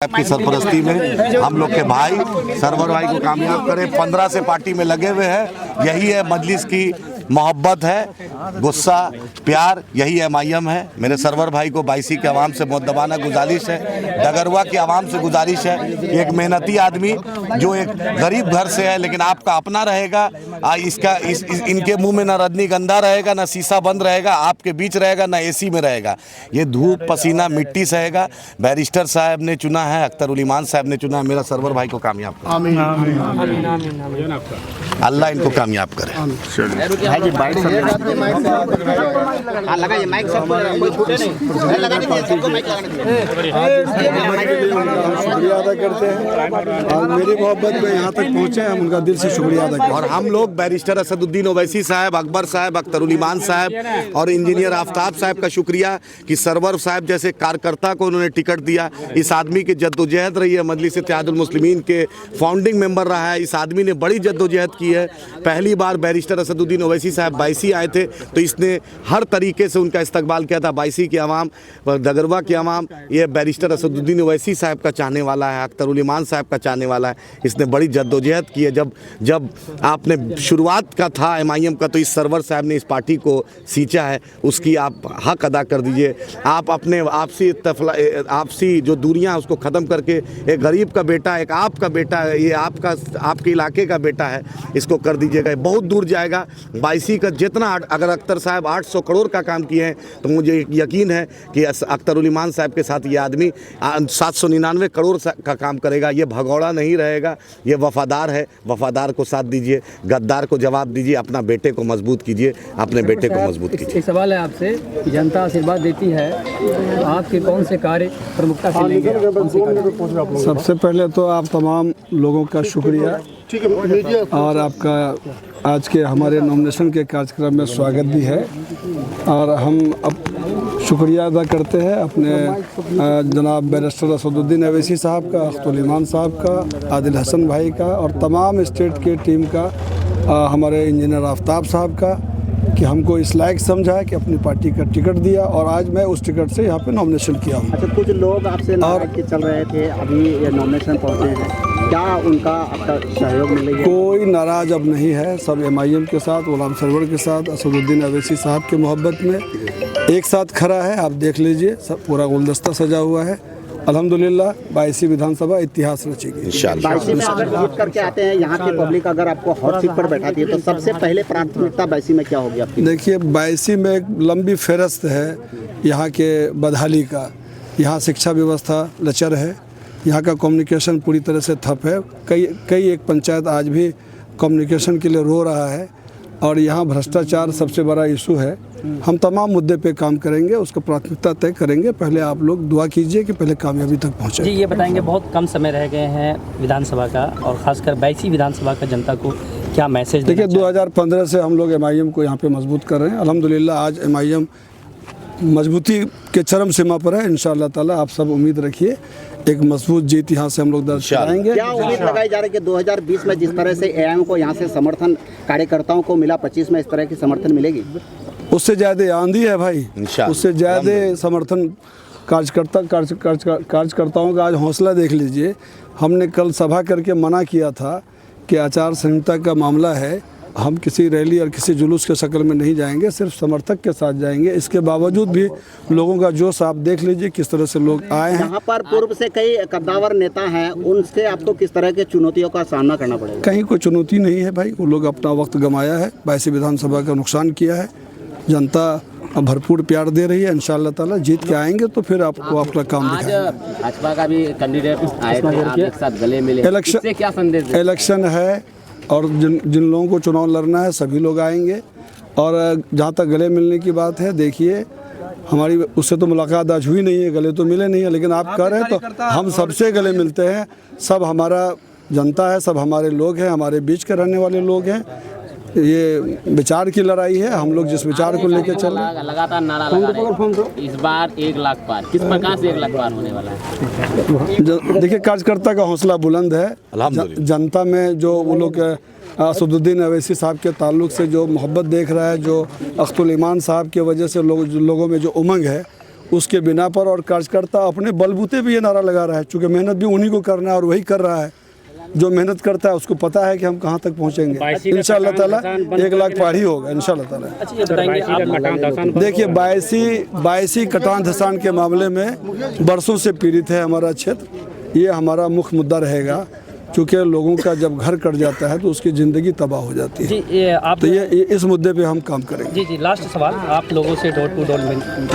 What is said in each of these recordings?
की सरपरस्ती में हम लोग के भाई सरवर भाई को कामयाब करें। 15 से पार्टी में लगे हुए हैं। यही है मजलिस की मोहब्बत है, गुस्सा प्यार, यही एमआईएम है। मेरे सरवर भाई को बाईसी के आवाम से मुद्दबाना गुजारिश है, डगरवा की आवाम से गुजारिश है। एक मेहनती आदमी जो एक गरीब घर से है लेकिन आपका अपना रहेगा, इनके मुंह में ना रजनीगंधा रहेगा, ना शीशा बंद रहेगा, आपके बीच रहेगा, ना एसी में रहेगा। ये धूप पसीना मिट्टी सहेगा। बैरिस्टर साहब ने चुना है, अख्तर उल ईमान साहब ने चुना है। मेरा सरवर भाई को कामयाब करे, अल्लाह इनको कामयाब करे। शुक्रिया अदा करते हैं और मेरी मोहब्बत में यहाँ तक पहुँचे, हम उनका दिल से शुक्रिया अदा करते हैं। और हम लोग बैरिस्टर असदुद्दीन ओवैसी साहब, अकबर साहब, अख्तर उल ईमान साहब और इंजीनियर आफ्ताब साहब का शुक्रिया कि सरवर साहब जैसे कार्यकर्ता को उन्होंने टिकट दिया। इस आदमी की जद्दोजहद रही है, मजलिस इत्तेहादुल मुस्लिमीन के फाउंडिंग मेंबर रहा है। इस आदमी ने बड़ी जद्दोजहद की है। पहली बार बैरिस्टर असदुद्दीन ओवैसी साहब बाईसी आए थे तो इसने हर तरीके से उनका इस्तकबाल किया था। बाईसी की आवाम, डगरवा की आवाम ये बैरिस्टर असदुद्दीन ओवैसी साहब का चाहने वाला है, अख्तर उल ईमान साहब का चाहने वाला है। इसने बड़ी जद्दोजहद की है। जब आपने शुरुआत का था एमआईएम का तो इस सरवर साहब ने इस पार्टी को सींचा है, उसकी आप हक अदा कर दीजिए। आप अपने आपसी जो दूरियां उसको ख़त्म करके एक गरीब का बेटा, एक आपका बेटा, ये आपके इलाके का बेटा है, इसको कर दीजिएगा। बहुत दूर जाएगा। बाईसी का जितना, अगर अख्तर साहब 800 करोड़ का काम किए हैं तो मुझे यकीन है कि अख्तर उल ईमान साहब के साथ ये आदमी 799 करोड़ का काम करेगा। ये भगौड़ा नहीं रहेगा, ये वफादार है। वफादार को साथ दीजिए, गद्दार को जवाब दीजिए, अपना बेटे को मजबूत कीजिए, अपने बेटे को मजबूत कीजिए। एक सवाल है आपसे, जनता आशीर्वाद देती है, आपके कौन से कार्य प्रमुखता से लेंगे? सबसे पहले तो आप तमाम लोगों का शुक्रिया और आपका आज के हमारे नॉमिनेशन के कार्यक्रम में स्वागत भी है। और हम अब शुक्रिया अदा करते हैं अपने जनाब बैरिस्टर असदुद्दीन ओवैसी साहब का, अख्तर उल ईमान साहब का, आदिल हसन भाई का और तमाम स्टेट के टीम का, हमारे इंजीनियर आफ्ताब साहब का कि हमको इस लायक समझा है कि अपनी पार्टी का टिकट दिया और आज मैं उस टिकट से यहाँ पे नॉमिनेशन किया हूँ। अच्छा, कुछ लोग आपसे नाराज के चल रहे थे, अभी ये नॉमिनेशन पहुँचे हैं, क्या उनका आपका सहयोग मिलेगा? कोई नाराज अब नहीं है। सब एमआईएम के साथ, गुलाम सरवर के साथ, असदुद्दीन ओवैसी साहब के मोहब्बत में एक साथ खड़ा है। आप देख लीजिए, सब पूरा गुलदस्ता सजा हुआ है। अल्हम्दुलिल्लाह बाईसी विधानसभा इतिहास रचेगी इंशाअल्लाह। बाईसी में अगर जीत करके आते हैं, यहाँ की पब्लिक अगर आपको हॉट सीट पर बैठाती है तो सबसे पहले प्राथमिकता बाईसी में क्या होगी आपकी? देखिए, बाईसी में एक लंबी फहरिस्त है यहाँ के बदहाली का। यहाँ शिक्षा व्यवस्था लचर है, यहाँ का कम्युनिकेशन पूरी तरह से ठप है। कई एक पंचायत आज भी कम्युनिकेशन के लिए रो रहा है और यहाँ भ्रष्टाचार सबसे बड़ा इशू है। हम तमाम मुद्दे पे काम करेंगे, उसको प्राथमिकता तय करेंगे। पहले आप लोग दुआ कीजिए कि पहले कामयाबी तक पहुँचे। जी, ये बताएंगे, बहुत कम समय रह गए हैं विधानसभा का और ख़ासकर बाईसी विधानसभा का जनता को क्या मैसेज? देखिए, 2015 से हम लोग एमआईएम को यहाँ पे मजबूत कर रहे हैं। अल्हम्दुलिल्लाह आज एमआईएम मजबूती के चरम सीमा पर है। इंशाअल्लाह ताला आप सब उम्मीद रखिए, एक मजबूत जीत यहाँ से हम लोग दर्ज कराएंगे। क्या उम्मीद लगाई जा रही है कि 2020 में जिस तरह से एआईएम को यहाँ से समर्थन कार्यकर्ताओं को मिला, 25 में इस तरह की समर्थन मिलेगी? उससे ज़्यादा आंधी है भाई, उससे ज़्यादा समर्थन कार्यकर्ताओं का आज हौसला देख लीजिए। हमने कल सभा करके मना किया था कि आचार संहिता का मामला है, हम किसी रैली और किसी जुलूस के शक्ल में नहीं जाएंगे, सिर्फ समर्थक के साथ जाएंगे। इसके बावजूद भी लोगों का जोश आप देख लीजिए, किस तरह से लोग आए हैं। यहाँ पर पूर्व से कई कद्दावर नेता हैं, उनसे आपको किस तरह के चुनौतियों का सामना करना पड़ेगा? कहीं कोई चुनौती नहीं है भाई, वो लोग अपना वक्त गंवाया है, बाईसी विधानसभा का नुकसान किया है। जनता भरपूर प्यार दे रही है। इंशाअल्लाह ताला जीत के आएंगे तो फिर आपको अपना काम दिखाएंगे। भाजपा का भी कैंडिडेट आए थे, आप एक साथ गले मिले, इससे क्या संदेश? इलेक्शन है और जिन लोगों को चुनाव लड़ना है सभी लोग आएंगे। और जहाँ तक गले मिलने की बात है, देखिए हमारी उससे तो मुलाकात आज हुई नहीं है, गले तो मिले नहीं है, लेकिन आप कह रहे हैं तो हम सबसे गले मिलते हैं। सब हमारा जनता है, सब हमारे लोग हैं, हमारे बीच के रहने वाले लोग हैं। ये विचार की लड़ाई है, हम लोग जिस विचार को लेकर चल रहे हैं। लगातार नारा लगा रहे हैं, इस बार 1 लाख पार, किस प्रकार से 1 लाख पार होने वाला है? देखिए, कार्यकर्ता का हौसला बुलंद है। जनता में जो वो लोग असदुद्दीन ओवैसी साहब के ताल्लुक से जो मोहब्बत देख रहा है, जो अख्तर उल ईमान साहब की वजह से लोगों में जो उमंग है, उसके बिना पर, और कार्यकर्ता अपने बलबूते भी ये नारा लगा रहा है, चूँकि मेहनत भी उन्हीं को करना है और वही कर रहा है। जो मेहनत करता है उसको पता है कि हम कहाँ तक पहुँचेंगे। इंशाअल्लाह ताला 1 लाख पार ही होगा इंशाअल्लाह ताला। अच्छा ये बताएंगे आप, देखिए 82 कटान धसान के मामले में बरसों से पीड़ित है हमारा क्षेत्र। ये हमारा मुख्य मुद्दा रहेगा, क्योंकि लोगों का जब घर कट जाता है तो उसकी ज़िंदगी तबाह हो जाती है। जी ये आप तो ये इस मुद्दे पे हम काम करेंगे। जी लास्ट सवाल, आप लोगों से डोर टू डोर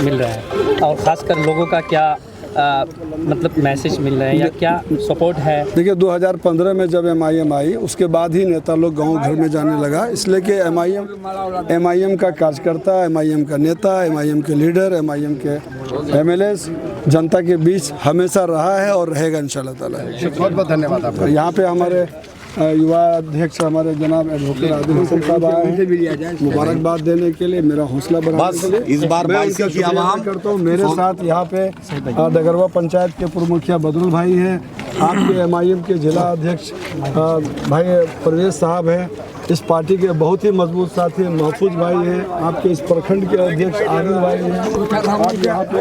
मिल रहा है और ख़ासकर लोगों का क्या मतलब मैसेज मिल रहा है या क्या सपोर्ट है? देखिए 2015 में जब MIM आई, उसके बाद ही नेता लोग गांव घर में जाने लगा, इसलिए कि MIM का कार्यकर्ता, MIM का नेता, MIM के लीडर, MIM के MLAs जनता के बीच हमेशा रहा है और रहेगा इंशाल्लाह ताला। बहुत बहुत धन्यवाद आपका। यहाँ पे हमारे युवा अध्यक्ष हमारे जनाब एडवोकेट आदिल हसन साहब आए हैं मुबारकबाद देने के लिए, मेरा हौसला बढ़ाने के लिए। इस बार मैं उनका शुक्रिया करता हूँ। मेरे साथ यहाँ पे डगरवा पंचायत के पूर्व मुखिया बदरुल भाई हैं, आपके MIM के जिला अध्यक्ष भाई परवेज साहब हैं, इस पार्टी के बहुत ही मजबूत साथी महफूज भाई हैं, आपके इस प्रखंड के अध्यक्ष आदिल भाई हैं, आपके